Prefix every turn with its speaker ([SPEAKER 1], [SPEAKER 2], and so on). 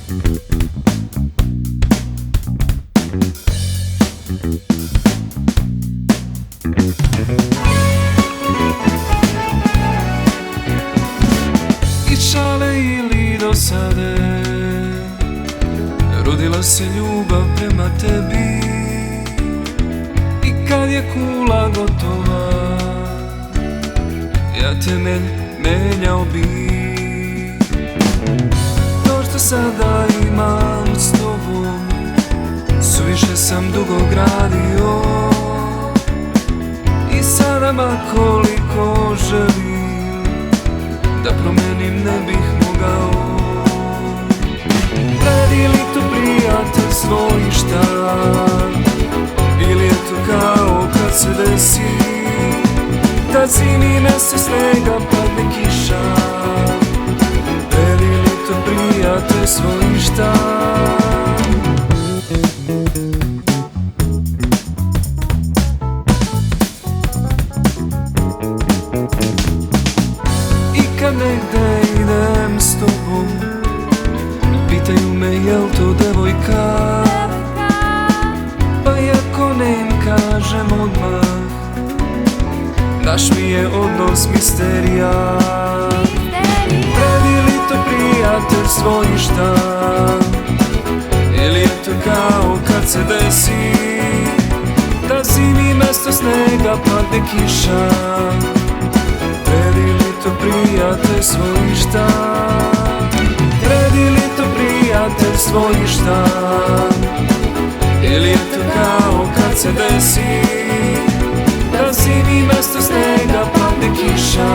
[SPEAKER 1] I šale ili dosade, rodila se ljubav prema tebi. I kad je kula gotova, ja temelj menjao bi. To što sada imam s tobom, suviše sam dugo gradio. I sada ma koliko želim da promenim ne bih mogao. Radi li to prijatelj svoj štan, ili je to kao kad se desi da zimi mese snega padne kiša? Radi li to prijatelj svoj štan? I kad negde idem s tobom, pitaju me jel to devojka, pa iako ne im kažem odmah, naš mi je odnos misterija. Radi li to prijatelj svoj štan, ili je to kao kad se desi da zimi mesto snega padne kiša? Radi li to prijatelj svoj štan? Radi li to prijatelj svoj štan, ili je to kao kad se desi da zimi mesto snega padne kiša?